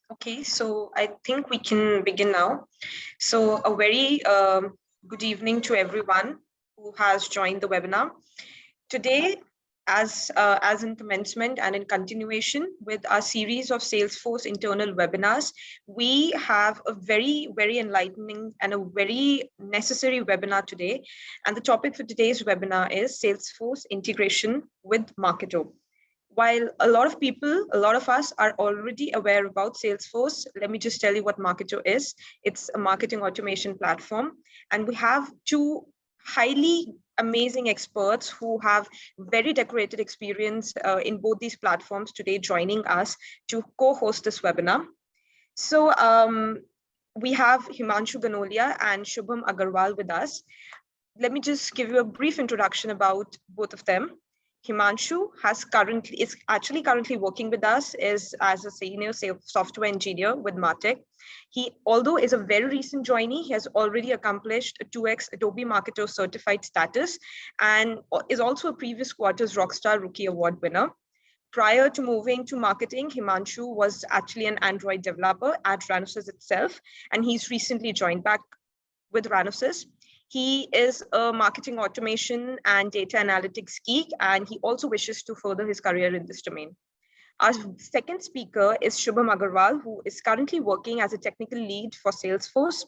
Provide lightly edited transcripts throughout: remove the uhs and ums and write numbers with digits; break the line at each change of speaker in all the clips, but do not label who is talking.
Okay, so I think we can begin now. So a very good evening to everyone who has joined the webinar. Today, as in commencement and in continuation with our series of Salesforce internal webinars, we have a very enlightening and a very necessary webinar today. And the topic for today's webinar is Salesforce integration with Marketo. While a lot of people, a lot of us are already aware about Salesforce, let me just tell you what Marketo is. It's a marketing automation platform. And we have two highly amazing experts who have very decorated experience in both these platforms today joining us to co-host this webinar. So we have Himanshu Ganoliya and Shubham Agarwal with us. Let me just give you a brief introduction about both of them. Himanshu is actually currently working with us as a senior software engineer with Martech. He, although is a very recent joinee, he has already accomplished a 2x Adobe Marketo certified status and is also a previous quarter's Rockstar Rookie Award winner. Prior to moving to marketing, Himanshu was actually an Android developer at Ranosys itself, and he's recently joined back with Ranosys. He is a marketing automation and data analytics geek, and he also wishes to further his career in this domain. Our second speaker is Shubham Agarwal, who is currently working as a technical lead for Salesforce.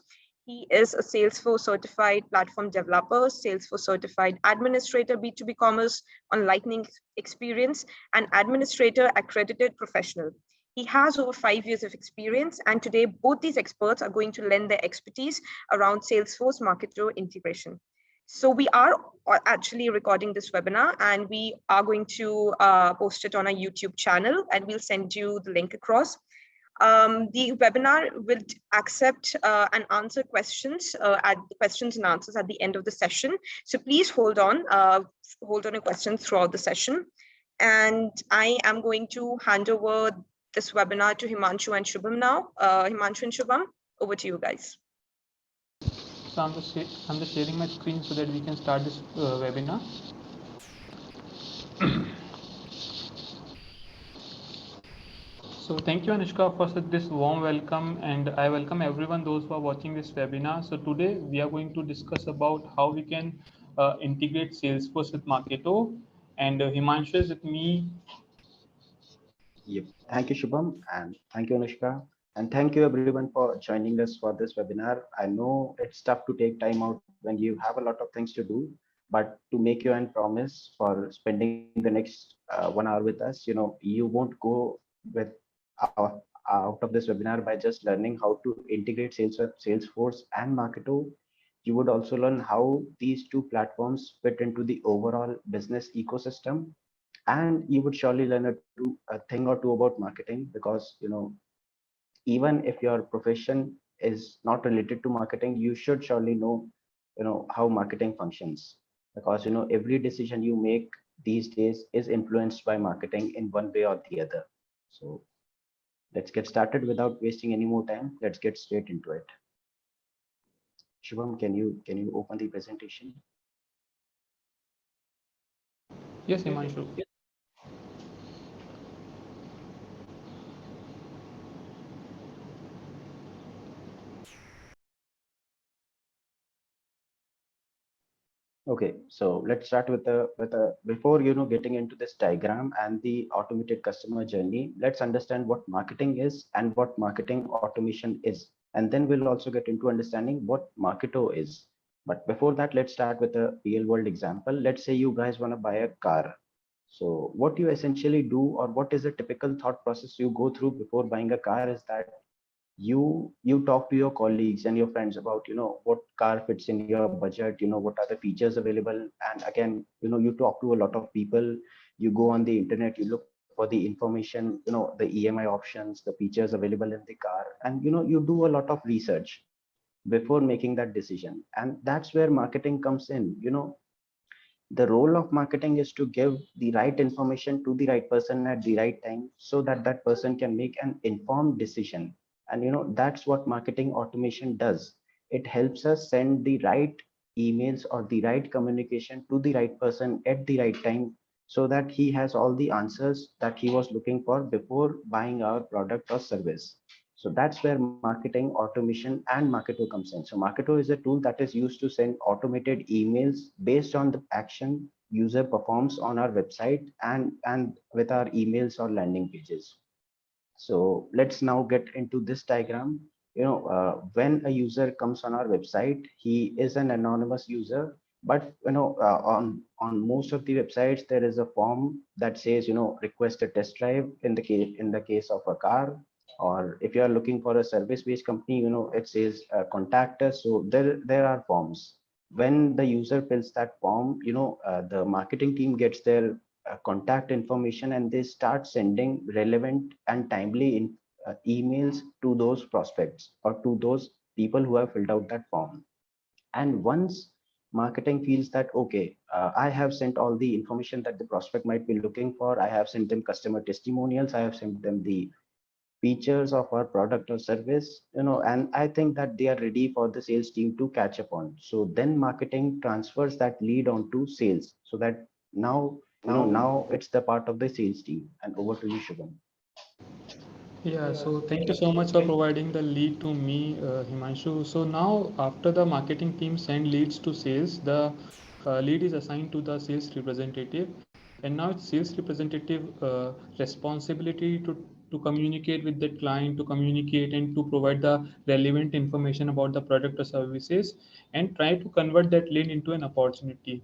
He is a Salesforce certified platform developer, Salesforce certified administrator, B2B commerce on Lightning experience, and administrator accredited professional. He has over 5 years of experience, and today both these experts are going to lend their expertise around Salesforce Marketo integration. So we are actually recording this webinar and we are going to post it on our YouTube channel and we'll send you the link across. The webinar will accept and answer questions at the questions and answers at the end of the session. So please hold on your questions throughout the session. And I am going to hand over this webinar to Himanshu and Shubham now. Himanshu and Shubham, over to you guys.
So I'm just sharing my screen so that we can start this webinar. So thank you, Anushka, for this warm welcome, and I welcome everyone, those who are watching this webinar. So today we are going to discuss about how we can integrate Salesforce with Marketo, and Himanshu is with me.
Yep. Thank you, Shubham, and thank you, Anushka. And thank you everyone for joining us for this webinar. I know it's tough to take time out when you have a lot of things to do, but to make you and promise for spending the next 1 hour with us, you won't go with out of this webinar by just learning how to integrate Salesforce and Marketo. You would also learn how these two platforms fit into the overall business ecosystem, and you would surely learn a thing or two about marketing, because even if your profession is not related to marketing, you should surely know how marketing functions, because every decision you make these days is influenced by marketing in one way or the other. So let's get started without wasting any more time. Let's get straight into it. Shubham, can you open the presentation?
Yes, Himanshu.
Okay, so let's start with a before getting into this diagram and the automated customer journey. Let's understand what marketing is and what marketing automation is, and then we'll also get into understanding what Marketo is. But before that, let's start with a real world example. Let's say you guys want to buy a car. So what you essentially do, or what is the typical thought process you go through before buying a car, is that you talk to your colleagues and your friends about what car fits in your budget, what are the features available, and again you talk to a lot of people. You go on the internet, you look for the information, the EMI options, the features available in the car, and you do a lot of research before making that decision. And that's where marketing comes in. The role of marketing is to give the right information to the right person at the right time, so that that person can make an informed decision. And that's what marketing automation does. It helps us send the right emails or the right communication to the right person at the right time, so that he has all the answers that he was looking for before buying our product or service. So that's where marketing automation and Marketo comes in. So Marketo is a tool that is used to send automated emails based on the action user performs on our website and with our emails or landing pages. So let's now get into this diagram. When a user comes on our website, he is an anonymous user, but on most of the websites there is a form that says request a test drive in the case of a car, or if you are looking for a service-based company, it says contact us. So there are forms. When the user fills that form, the marketing team gets their contact information and they start sending relevant and timely emails to those prospects or to those people who have filled out that form. And once marketing feels that, okay, I have sent all the information that the prospect might be looking for, I have sent them customer testimonials, I have sent them the features of our product or service, and I think that they are ready for the sales team to catch up on. So then marketing transfers that lead on to sales, so that now it's the part of the sales team. And over to you, Shubham.
Yeah, so thank you so much for providing the lead to me, Himanshu. So now, after the marketing team send leads to sales, the lead is assigned to the sales representative, and now it's sales representative responsibility to communicate with that client, to communicate and to provide the relevant information about the product or services, and try to convert that lead into an opportunity.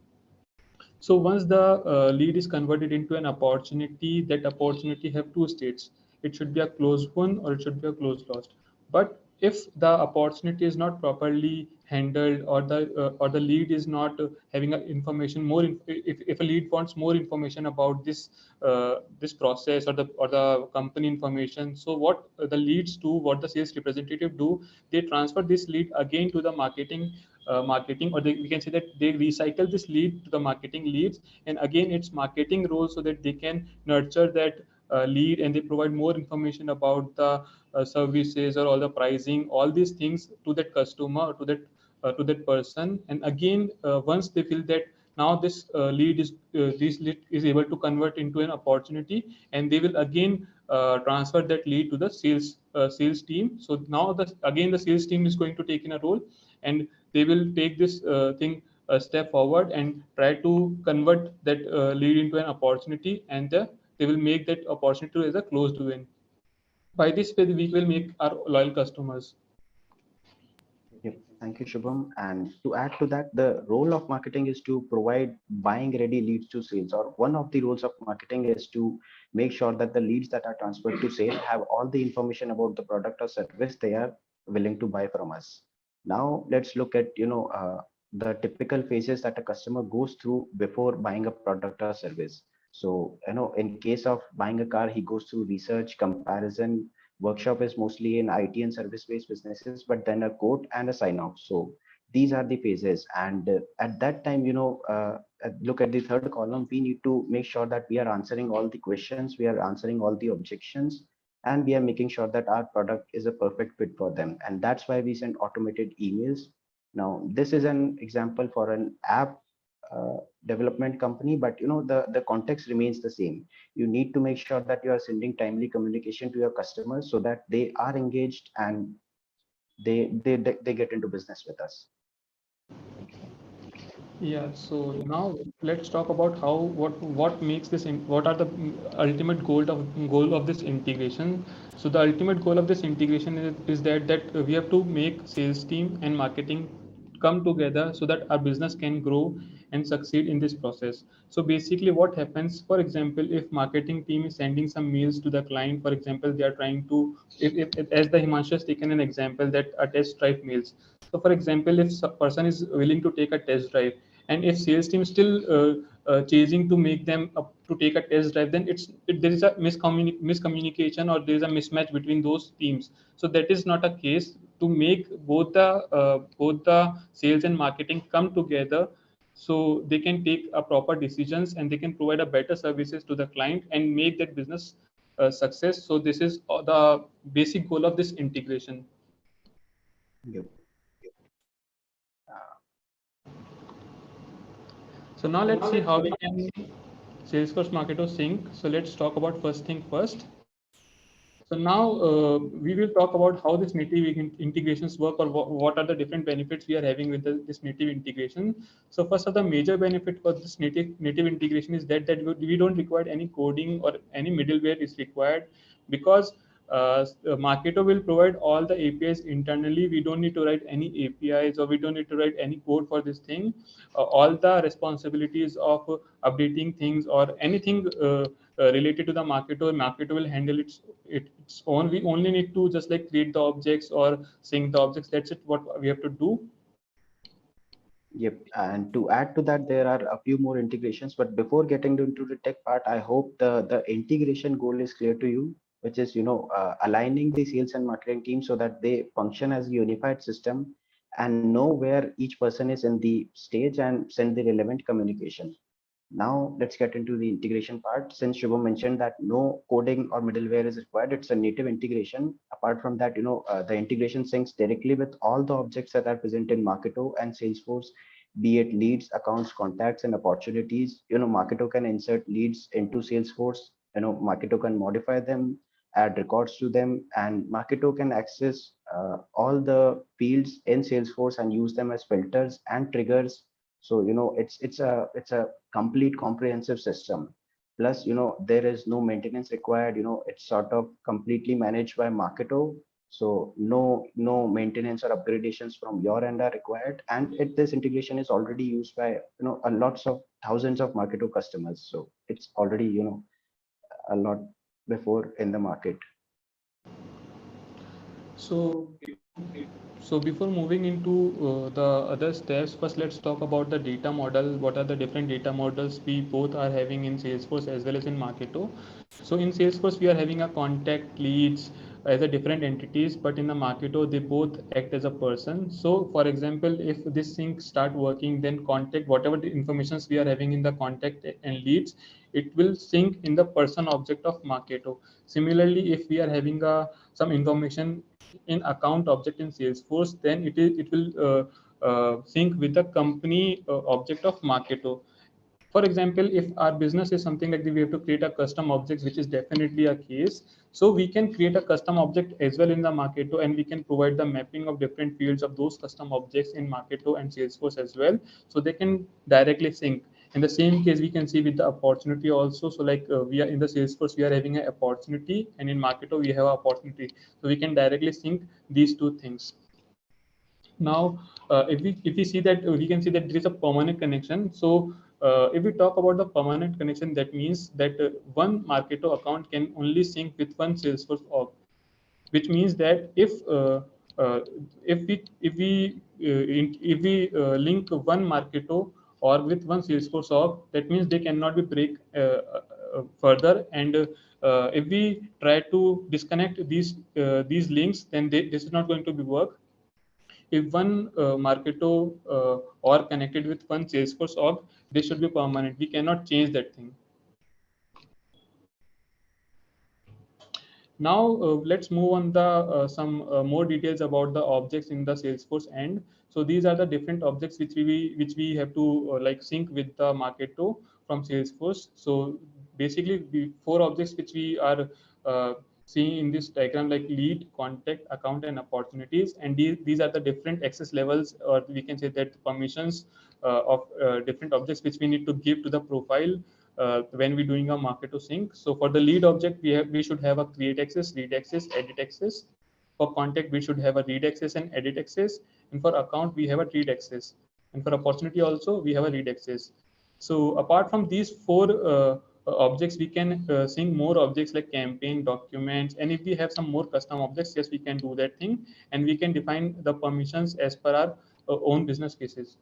So once the lead is converted into an opportunity, that opportunity have two states. It should be a closed one or it should be a closed lost. But if the opportunity is not properly handled, or the lead is not having a information if a lead wants more information about this process or the company information, so what the leads do, what the sales representative do, they transfer this lead again to the marketing, or we can say that they recycle this lead to the marketing leads, and again it's marketing role, so that they can nurture that lead, and they provide more information about the services or all the pricing, all these things to that customer or to that person. And again, once they feel that now this lead is able to convert into an opportunity, and they will again transfer that lead to the sales team. So now the sales team is going to take in a role, and they will take this thing a step forward and try to convert that lead into an opportunity, and they will make that opportunity as a closed win. By this way, we will make our loyal customers.
Yep. Thank you, Shubham. And to add to that, the role of marketing is to provide buying ready leads to sales, or one of the roles of marketing is to make sure that the leads that are transferred to sale have all the information about the product or service they are willing to buy from us. Now let's look at the typical phases that a customer goes through before buying a product or service. So in case of buying a car, he goes through research, comparison. Workshop is mostly in IT and service-based businesses, but then a quote and a sign-off. So these are the phases. And at that time, look at the third column, we need to make sure that we are answering all the questions, we are answering all the objections, and we are making sure that our product is a perfect fit for them. And that's why we send automated emails. Now, this is an example for an app development company, but the context remains the same. You need to make sure that you are sending timely communication to your customers so that they are engaged and they get into business with us.
Yeah, so now let's talk about what makes what are the ultimate goal of this integration. So the ultimate goal of this integration is that we have to make sales team and marketing come together so that our business can grow and succeed in this process. So basically what happens, for example, if marketing team is sending some mails to the client, for example, they are trying to, if as the Himanshu has taken an example, that a test drive mails. So for example, if a person is willing to take a test drive, and if sales team is still chasing to make them up to take a test drive, then there is a miscommunication, or there is a mismatch between those teams. So that is not a case. To make both the sales and marketing come together, so they can take a proper decisions, and they can provide a better services to the client and make that business success. So this is the basic goal of this integration.
Yep.
So now let's see how we can Salesforce Marketo sync. So let's talk about first thing first. So now we will talk about how this native integrations work, or what are the different benefits we are having with this native integration. So first of the major benefit for this native integration is that we don't require any coding or any middleware is required, because Marketo will provide all the APIs internally. We don't need to write any APIs, or we don't need to write any code for this thing. All the responsibilities of updating things or anything related to the Marketo will handle its own. We only need to just like create the objects or sync the objects. That's it. What we have to do.
Yep. And to add to that, there are a few more integrations. But before getting into the tech part, I hope the integration goal is clear to you, which is aligning the sales and marketing team so that they function as a unified system and know where each person is in the stage and send the relevant communication. Now let's get into the integration part. Since Shubham mentioned that no coding or middleware is required, it's a native integration. Apart from that, the integration syncs directly with all the objects that are present in Marketo and Salesforce, be it leads, accounts, contacts, and opportunities. Marketo can insert leads into Salesforce. Marketo can modify them, add records to them, and Marketo can access all the fields in Salesforce and use them as filters and triggers. So it's a complete comprehensive system. Plus, there is no maintenance required. It's sort of completely managed by Marketo. So no maintenance or upgradations from your end are required. And this integration is already used by a lots of thousands of Marketo customers. So it's already a lot before in the market.
So, so before moving into the other steps, first let's talk about the data model. What are the different data models we both are having in Salesforce as well as in Marketo? So in Salesforce, we are having a contact, leads as a different entities, but in the Marketo, they both act as a person. So for example, if this sync start working, then contact, whatever the informations we are having in the contact and leads, it will sync in the person object of Marketo. Similarly, if we are having some information in account object in Salesforce, then it will sync with the company object of Marketo. For example, if our business is something like we have to create a custom object, which is definitely a case, so we can create a custom object as well in the Marketo, and we can provide the mapping of different fields of those custom objects in Marketo and Salesforce as well, so they can directly sync. In the same case, we can see with the opportunity also. So like we are in the Salesforce, we are having an opportunity, and in Marketo we have an opportunity, so we can directly sync these two things. Now if we see that, we can see that there is a permanent connection. So if we talk about the permanent connection, that means that one Marketo account can only sync with one Salesforce org, which means that uh, if we link one Marketo or with one Salesforce org, that means they cannot be break further. And if we try to disconnect these links, then this is not going to be work. If one Marketo or connected with one Salesforce org, they should be permanent. We cannot change that thing. Now let's move on the some more details about the objects in the Salesforce end. So these are the different objects which we have to like sync with the Marketo from Salesforce. So basically, four objects which we are seeing in this diagram, like lead, contact, account, and opportunities. And these are the different access levels, or we can say that permissions of different objects which we need to give to the profile when we're doing a Marketo sync. So for the lead object, we should have a create access, read access, edit access. For contact, we should have a read access and edit access. And for account, we have a read access. And for opportunity also, we have a read access. So apart from these four objects, we can sync more objects like campaign, documents, and if we have some more custom objects, yes, we can do that thing, and we can define the permissions as per our own business cases.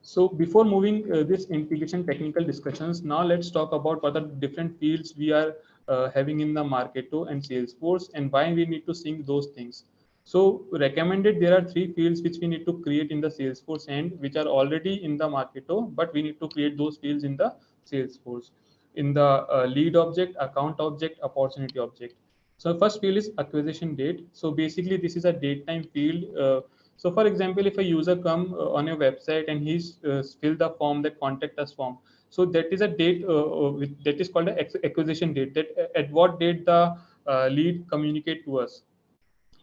So before moving this integration technical discussions, now let's talk about what are the different fields we are having in the Marketo and Salesforce, and why we need to sync those things. So recommended, there are three fields which we need to create in the Salesforce end, which are already in the Marketo, but we need to create those fields in the Salesforce. In the lead object, account object, opportunity object. So first field is acquisition date. So basically, this is a date time field. So for example, if a user come on your website and he's filled the form, that contact us form. So that is a date that is called the acquisition date. That at what date the lead communicate to us.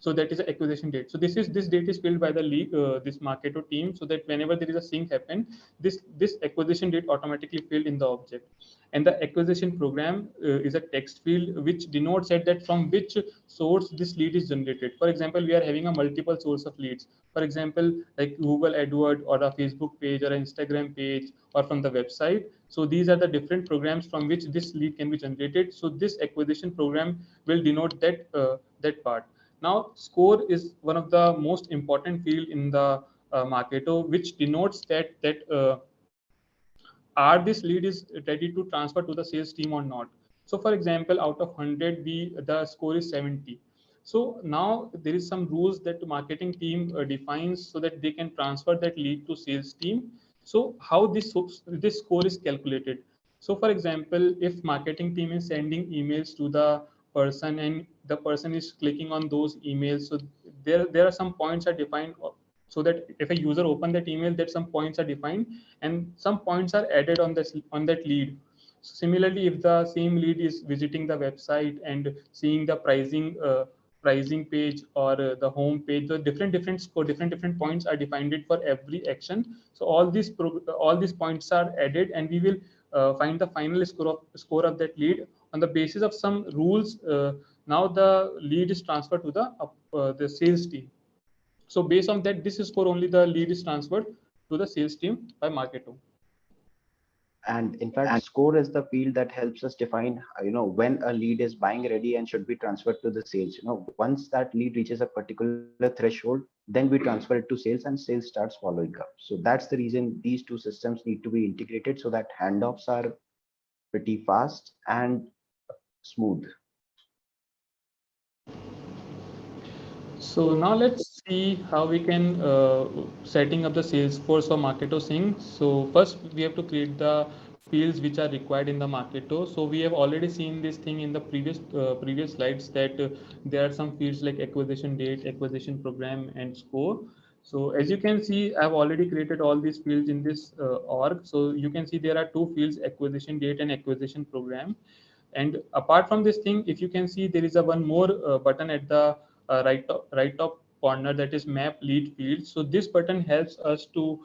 So that is the acquisition date. So this date is filled by the lead, this Marketo team, so that whenever there is a sync happen, this acquisition date automatically filled in the object. And the acquisition program is a text field which denotes that from which source this lead is generated. For example, we are having a multiple source of leads. For example, like Google AdWord or a Facebook page or an Instagram page or from the website. So these are the different programs from which this lead can be generated. So this acquisition program will denote that part. Now, score is one of the most important field in the Marketo, which denotes that are this lead is ready to transfer to the sales team or not. So, for example, out of 100, the score is 70. So now there is some rules that the marketing team defines so that they can transfer that lead to sales team. So how this score is calculated? So for example, if marketing team is sending emails to the person and the person is clicking on those emails, so there are some points are defined so that if a user open that email, that some points are defined and some points are added on that lead. So similarly, if the same lead is visiting the website and seeing the pricing page or the home page, the different score, different points are defined it for every action. So all these points are added, and we will find the final score of that lead on the basis of some rules. Now the lead is transferred to the sales team. So based on that, this is for only the lead is transferred to the sales team by Marketo.
And in fact, score is the field that helps us define, when a lead is buying ready and should be transferred to the sales. Once that lead reaches a particular threshold, then we transfer it to sales and sales starts following up. So that's the reason these two systems need to be integrated so that handoffs are pretty fast and smooth.
So now let's see how we can setting up the Salesforce or Marketo sync. So first we have to create the fields which are required in the Marketo. So we have already seen this thing in the previous slides that there are some fields like acquisition date, acquisition program, and score. So as you can see, I've already created all these fields in this org. So you can see there are two fields, acquisition date and acquisition program. And apart from this thing, if you can see, there is a one more button at the right top corner, that is map lead field. So this button helps us to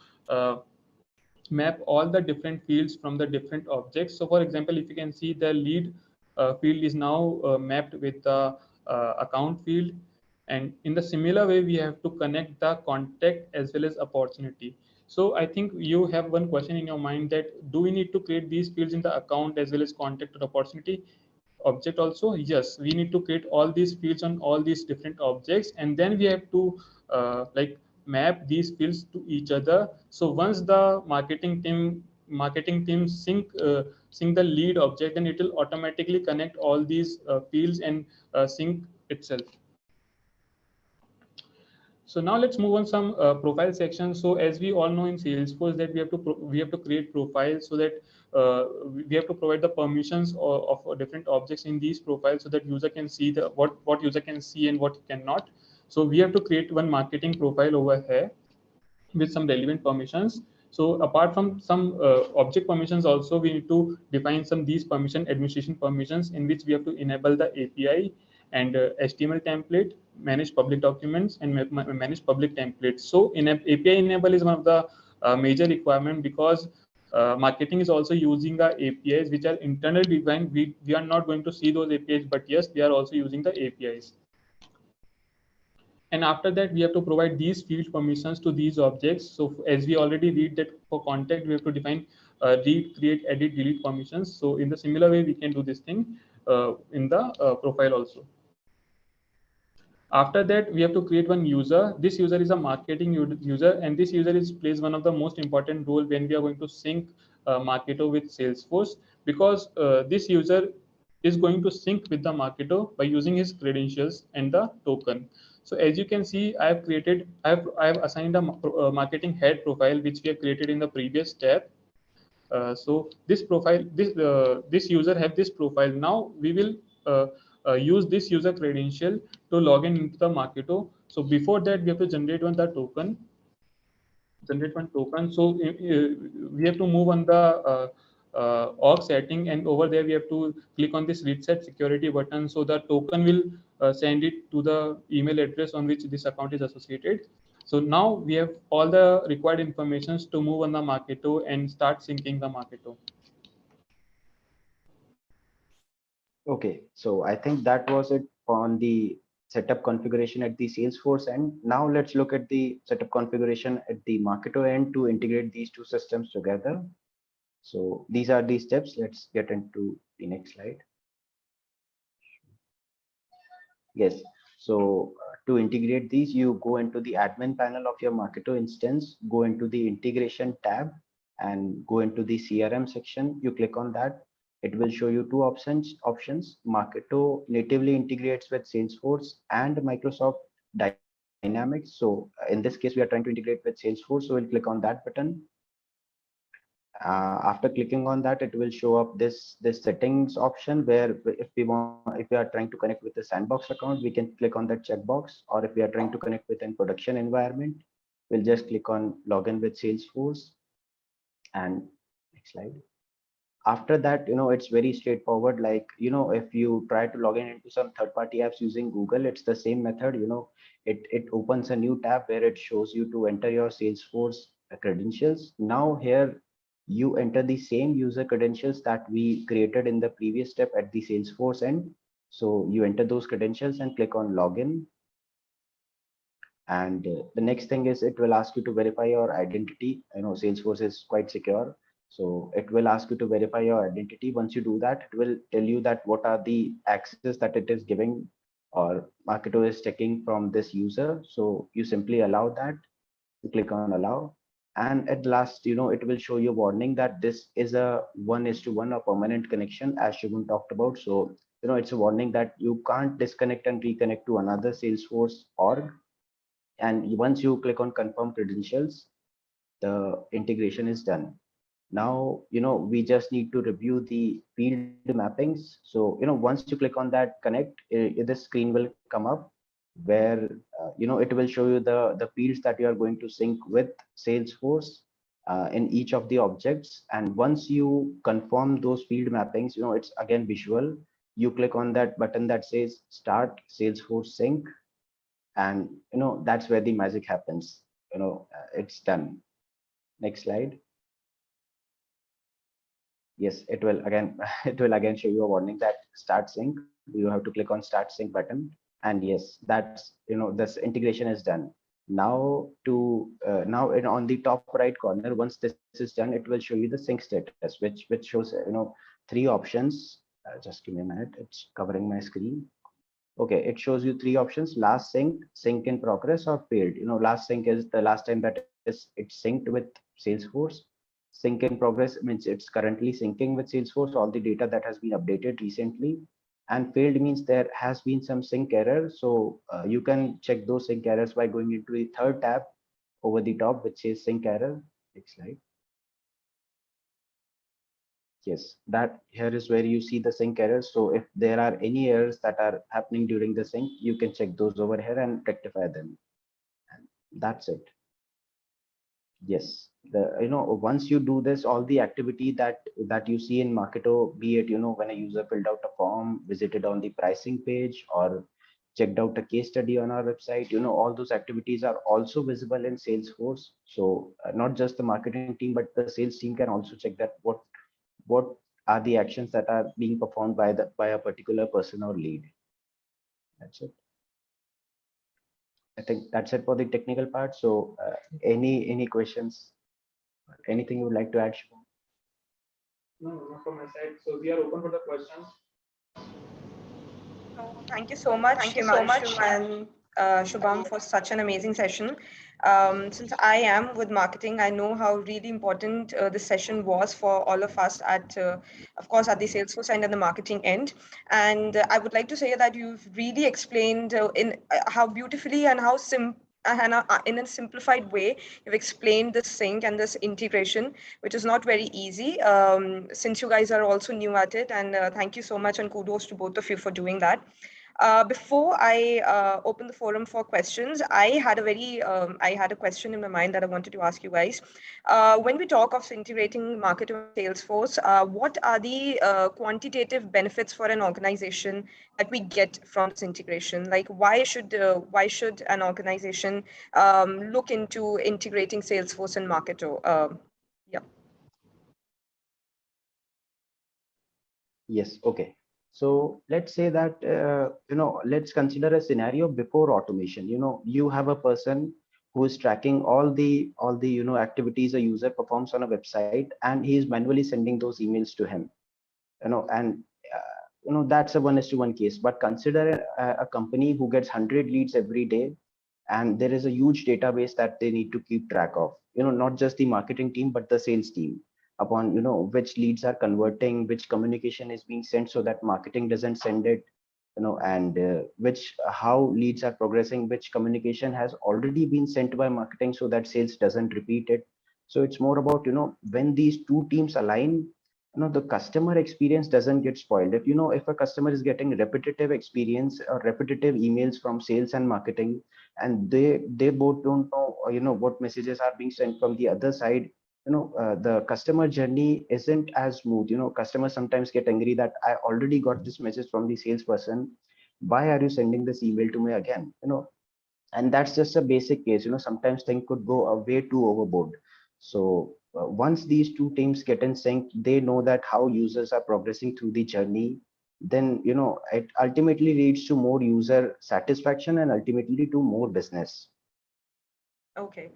map all the different fields from the different objects. So for example, if you can see, the lead field is now mapped with the account field, and in the similar way we have to connect the contact as well as opportunity. So I think you have one question in your mind, that do we need to create these fields in the account as well as contact or opportunity object also? Yes, we need to create all these fields on all these different objects, and then we have to like map these fields to each other. So once the marketing team sync the lead object, then it will automatically connect all these fields and sync itself. So now let's move on some profile section. So as we all know in Salesforce that we have to create profiles, so that we have to provide the permissions of different objects in these profiles, so that user can see what user can see and what cannot. So we have to create one marketing profile over here with some relevant permissions. So apart from some object permissions, also we need to define some these administration permissions, in which we have to enable the API and HTML template, manage public documents, and manage public templates. So in API enable is one of the major requirement, because marketing is also using the APIs which are internally defined. We are not going to see those APIs, but yes, they are also using the APIs. And after that, we have to provide these field permissions to these objects. So as we already read that for contact, we have to define read, create, edit, delete permissions. So in the similar way, we can do this thing in the profile also. After that, we have to create one user. This user is a marketing user, and this user plays one of the most important role when we are going to sync Marketo with Salesforce, because this user is going to sync with the Marketo by using his credentials and the token. So as you can see, I have assigned a marketing head profile, which we have created in the previous tab. So this profile, this user have this profile. Now we will use this user credential to log in into the Marketo. So before that, we have to generate one token. So we have to move on the org setting, and over there we have to click on this reset security button, so the token will send it to the email address on which this account is associated. So now we have all the required informations to move on the Marketo and start syncing the Marketo.
Okay, so I think that was it on the setup configuration at the Salesforce end. Now let's look at the setup configuration at the Marketo end to integrate these two systems together. So these are the steps. Let's get into the next slide. Yes. So to integrate these, you go into the admin panel of your Marketo instance, go into the integration tab and go into the CRM section. You click on that. It will show you two options. Marketo natively integrates with Salesforce and Microsoft Dynamics. So in this case, we are trying to integrate with Salesforce. So we'll click on that button. After clicking on that, it will show up this settings option, where if we are trying to connect with the sandbox account, we can click on that checkbox, or if we are trying to connect with a production environment, we'll just click on login with Salesforce. And next slide. After that, it's very straightforward. Like, if you try to log in into some third-party apps using Google, it's the same method. It opens a new tab where it shows you to enter your Salesforce credentials. Now here you enter the same user credentials that we created in the previous step at the Salesforce end. So you enter those credentials and click on login. And the next thing is, it will ask you to verify your identity. Salesforce is quite secure. So it will ask you to verify your identity. Once you do that, it will tell you that what are the access that it is giving or Marketo is checking from this user. So you simply allow that. You click on allow. And at last, it will show you a warning that this is a 1:1 or permanent connection, as Shubham talked about. So, it's a warning that you can't disconnect and reconnect to another Salesforce org. And once you click on confirm credentials, the integration is done. Now, we just need to review the field mappings. So, once you click on that connect, this screen will come up where, it will show you the fields that you are going to sync with Salesforce in each of the objects. And once you confirm those field mappings, it's again visual. You click on that button that says start Salesforce sync. And, that's where the magic happens. It's done. Next slide. Yes, it will again show you a warning that start sync. You have to click on start sync button, and yes, that's this integration is done. Now on the top right corner, once this is done, it will show you the sync status, which shows three options. Just give me a minute, it's covering my screen. Okay, it shows you three options: last sync, sync in progress, or failed. Last sync is the last time that it's synced with Salesforce. Sync in progress means it's currently syncing with Salesforce, all the data that has been updated recently. And failed means there has been some sync error. So you can check those sync errors by going into the third tab over the top, which says sync error. Next slide. Yes, that here is where you see the sync errors. So if there are any errors that are happening during the sync, you can check those over here and rectify them. And that's it. Yes, once you do this, all the activity that you see in Marketo, be it when a user filled out a form, visited on the pricing page, or checked out a case study on our website, all those activities are also visible in Salesforce. So not just the marketing team, but the sales team can also check that what are the actions that are being performed by a particular person or lead. That's it. I think that's it for the technical part. So any questions, anything you would like to add, Shubham?
No, not from my side. So we are open for the questions.
So thank you so much, Himanshu and Shubham, for such an amazing session. Since I am with marketing, I know how really important this session was for all of us at, of course, at the Salesforce end and the marketing end. And I would like to say that you've really explained in how beautifully and how simple and in a simplified way, you've explained this sync and this integration, which is not very easy since you guys are also new at it. And thank you so much and kudos to both of you for doing that. Before I open the forum for questions, I had a question in my mind that I wanted to ask you guys. When we talk of integrating Marketo and Salesforce, what are the quantitative benefits for an organization that we get from this integration? Like, why should an organization look into integrating Salesforce and Marketo? Yeah.
Yes. Okay. So let's say that, let's consider a scenario before automation. You have a person who is tracking all the activities a user performs on a website, and he is manually sending those emails to him. And that's a 1:1 case. But consider a company who gets 100 leads every day, and there is a huge database that they need to keep track of. Not just the marketing team, but the sales team, upon which leads are converting, which communication is being sent so that marketing doesn't send it, and which how leads are progressing, which communication has already been sent by marketing so that sales doesn't repeat it. So it's more about, when these two teams align, the customer experience doesn't get spoiled. If a customer is getting repetitive experience or repetitive emails from sales and marketing, and they both don't know, what messages are being sent from the other side, the customer journey isn't as smooth. Customers sometimes get angry that I already got this message from the salesperson, why are you sending this email to me again? And that's just a basic case. Sometimes things could go a way too overboard. So once these two teams get in sync, they know that how users are progressing through the journey, then it ultimately leads to more user satisfaction and ultimately to more business.
Okay.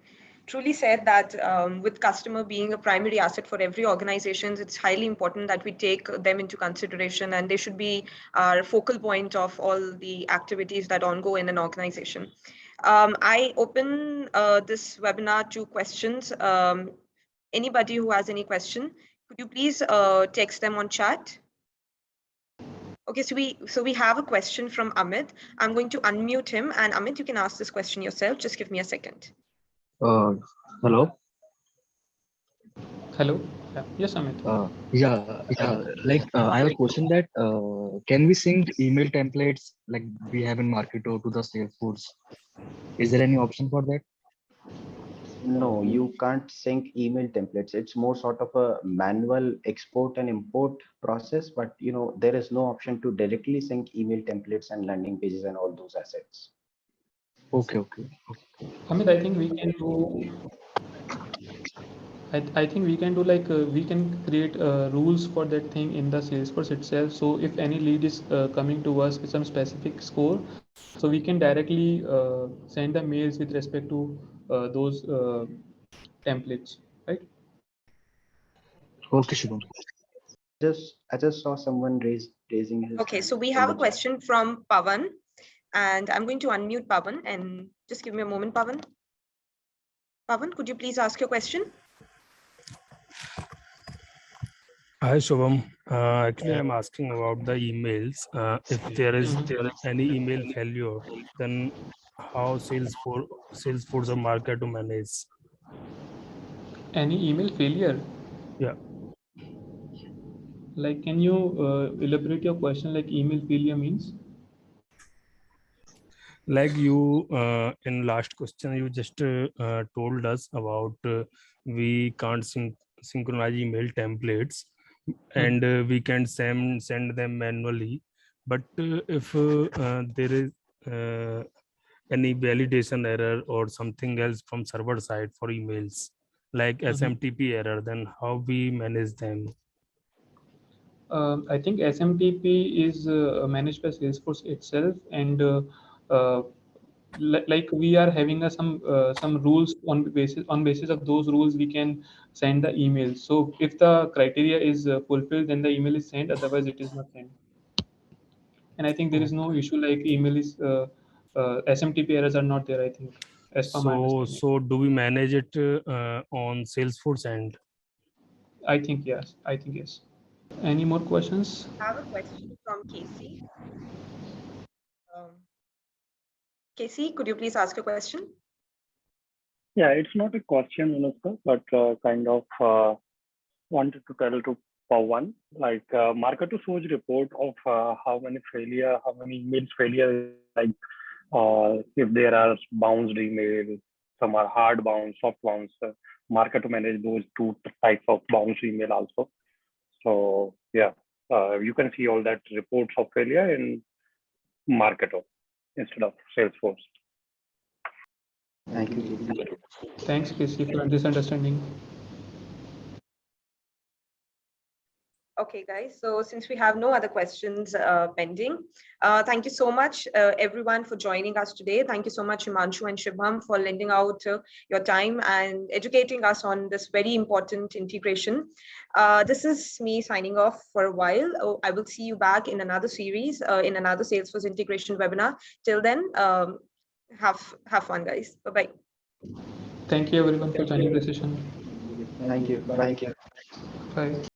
Truly said that with customer being a primary asset for every organization, it's highly important that we take them into consideration, and they should be our focal point of all the activities that ongo in an organization. I open this webinar to questions. Anybody who has any question, could you please text them on chat? Okay, so we have a question from Amit. I'm going to unmute him, and Amit, you can ask this question yourself. Just give me a second.
Hello.
Hello. Yeah. Yes, Amit.
I have a question that can we sync email templates like we have in Marketo to the Salesforce? Is there any option for that?
No, you can't sync email templates. It's more sort of a manual export and import process, but there is no option to directly sync email templates and landing pages and all those assets.
Okay.
Amit, I think we can do. I think we can do like we can create rules for that thing in the Salesforce itself. So if any lead is coming to us with some specific score, so we can directly send the mails with respect to those templates, right?
Okay, Shubham.
I just saw someone raising his
Okay,
hand
so we
in
have
the
a
chat.
question from Pavan, and I'm going to unmute Pavan, and just give me a moment, Pavan. Pavan, could you please ask your question?
Hi Shubham. Actually, I'm asking about the emails. If there is any email failure, then how Salesforce or Marketo manage?
Any email failure?
Yeah.
Like, can you elaborate your question? Like, email failure means?
Like you in last question, you just told us about we can't synchronize email templates, and we can send them manually. But if there is any validation error or something else from server side for emails, like SMTP error, then how we manage them?
I think SMTP is managed by Salesforce itself, and uh, like we are having some rules on basis of those rules we can send the email. So if the criteria is fulfilled, then the email is sent. Otherwise, it is not sent. And I think there is no issue like email is SMTP errors are not there. I think, as per my understanding.
So do we manage it on Salesforce end?
I think yes. I think yes. Any more questions?
I have a question from Casey. Casey, could you please ask a question?
Yeah, it's not a question, Anushka, but kind of wanted to tell to for one. Like Marketo shows report of how many emails failure, like if there are bounced emails, some are hard bounce, soft bounce. Marketo manage those two types of bounce email also. So yeah, you can see all that reports of failure in Marketo instead of Salesforce.
Thank you.
Thanks, Casey, for this understanding.
Okay, guys, so since we have no other questions pending, thank you so much, everyone, for joining us today. Thank you so much, Himanshu and Shubham, for lending out your time and educating us on this very important integration. This is me signing off for a while. Oh, I will see you back in another series, in another Salesforce integration webinar. Till then, have fun, guys. Bye-bye.
Thank you, everyone, for joining the session.
Thank you. Bye.
Bye.